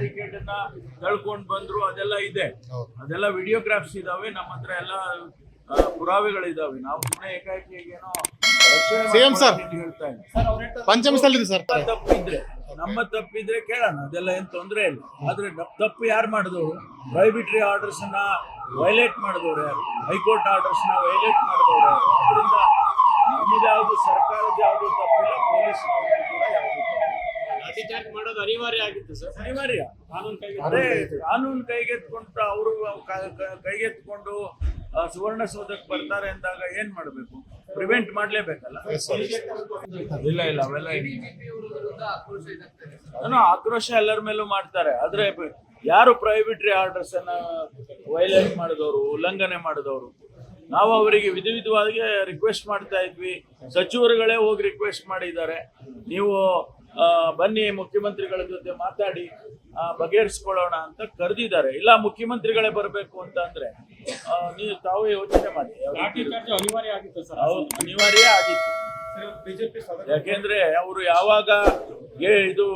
Barricade ಅನ್ನ ತಳ್ಕೊಂಡು ಬಂದ್ರು, ಅದೆಲ್ಲ ಇದೆ. ಅದೆಲ್ಲ ವಿಡಿಯೋಗ್ರಾಫ್ಸ್ ಇದಾವೆ ನಮ್ಮ ಹತ್ರ, ಎಲ್ಲ ಪುರಾವೆಗಳಿದಾವೆ. ನಾವು ಸುಮ್ಮನೆ ಏಕಾಏಕಿ ಏನೋ ಸೇಮ್ ಸರ್ ಹೇಳ್ತಾ ಇದ್ದೀನಿ. ಪಂಚಮ ಸ್ಥಳ ಸರ್. ನಮ್ಮ ತಪ್ಪಿದ್ರೆ ಕೇಳೋಣ, ಅದೆಲ್ಲ ಏನ್ ತೊಂದರೆ ಇಲ್ಲ. ಆದ್ರೆ ತಪ್ಪು ಯಾರು ಮಾಡಿದವರು? ಪ್ರೈಬಿಟ್ರಿ ಆರ್ಡರ್ಸ್ ಅನ್ನ ವೈಲೇಟ್ ಮಾಡಿದವ್ರು ಯಾರು? ಹೈಕೋರ್ಟ್ ಆರ್ಡರ್ಸ್ ನ ವೈಲೇಟ್ ಮಾಡಿದವ್ರು ಯಾರು? ಅದರಿಂದ ನಮ್ಮದು ಯಾವುದು ಸರ್ಕಾರದ ಯಾವುದು ತಪ್ಪಿಲ್ಲ, ಪೊಲೀಸ್ ಕೂಡ ಯಾವುದು ಲಾಠಿಚಾರ್ಜ್ ಮಾಡೋದು ಅನಿವಾರ್ಯ ಆಗಿತ್ತು ಸರ್. ಅನಿವಾರ್ಯ. ಅದೇ ಕಾನೂನು ಕೈಗೆತ್ಕೊಂಡು ಅವರು ಕೈಗೆತ್ಕೊಂಡು ಸುವರ್ಣಸೌಧಕ್ಕೆ ಬರ್ತಾರೆ ಅಂದಾಗ ಏನ್ ಮಾಡ್ಬೇಕು? ಪ್ರಿವೆಂಟ್ ಮಾಡ್ಲೇಬೇಕಲ್ಲ. ಇಲ್ಲ ಅವೆಲ್ಲ ಆಕ್ರೋಶ ಎಲ್ಲರ ಮೇಲೂ ಮಾಡ್ತಾರೆ. ಆದ್ರೆ ಯಾರು ಪ್ರೈಬಿಟ್ರಿ ಆರ್ಡರ್ಸ್ ಅನ್ನ ವೈಲೇಟ್ ಮಾಡಿದವರು, ಉಲ್ಲಂಘನೆ ಮಾಡಿದವರು, ನಾವು ಅವರಿಗೆ ವಿಧವಾಗಿ ರಿಕ್ವೆಸ್ಟ್ ಮಾಡ್ತಾ ಇದ್ವಿ. ಸಚಿವರುಗಳೇ ಹೋಗಿ ರಿಕ್ವೆಸ್ಟ್ ಮಾಡಿದ್ದಾರೆ, ನೀವು ಬನ್ನಿ ಮುಖ್ಯಮಂತ್ರಿಗಳ ಜೊತೆ ಮಾತಾಡಿ ಬಗೆಹರಿಸ್ಕೊಳ್ಳೋಣ ಅಂತ ಕರೆದಿದ್ದಾರೆ. ಇಲ್ಲ ಮುಖ್ಯಮಂತ್ರಿಗಳೇ ಬರಬೇಕು ಅಂತ ಅಂದ್ರೆ ನೀವು ತಾವೇ ಯೋಚನೆ ಮಾಡಿ. ಅನಿವಾರ್ಯ ಆಗಿತ್ತು ಸರ್. ಅನಿವಾರ್ಯ ಆಗಿತ್ತು. ಯಾಕೆಂದ್ರೆ ಅವರು ಯಾವಾಗ ಇದು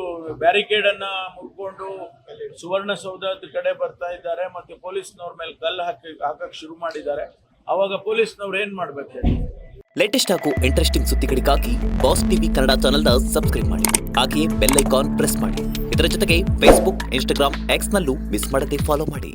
ಬ್ಯಾರಿಕೇಡ್ ಅನ್ನ ಮುರ್ಕೊಂಡು ಸುವರ್ಣಸೌಧದ ಕಡೆ ಬರ್ತಾ ಇದ್ದಾರೆ ಮತ್ತೆ ಪೊಲೀಸ್ನವ್ರ ಮೇಲೆ ಕಲ್ಲು ಹಾಕಕ್ ಶುರು ಮಾಡಿದ್ದಾರೆ, ಅವಾಗ ಪೊಲೀಸ್ನವ್ರು ಏನ್ ಮಾಡ್ಬೇಕು? ಲೇಟೆಸ್ಟ್ ಹಾಗೂ ಇಂಟ್ರೆಸ್ಟಿಂಗ್ ಸುದ್ದಿಗಳಿಗಾಗಿ ಬಾಸ್ ಟಿವಿ ಕನ್ನಡ ಚಾನೆಲ್ನ ಸಬ್ಸ್ಕ್ರೈಬ್ ಮಾಡಿ, ಹಾಗೆಯೇ ಬೆಲ್ ಐಕಾನ್ ಪ್ರೆಸ್ ಮಾಡಿ. ಇದರ ಜೊತೆಗೆ ಫೇಸ್ಬುಕ್, ಇನ್ಸ್ಟಾಗ್ರಾಮ್, ಎಕ್ಸ್ ನಲ್ಲೂ ಮಿಸ್ ಮಾಡದೆ ಫಾಲೋ ಮಾಡಿ.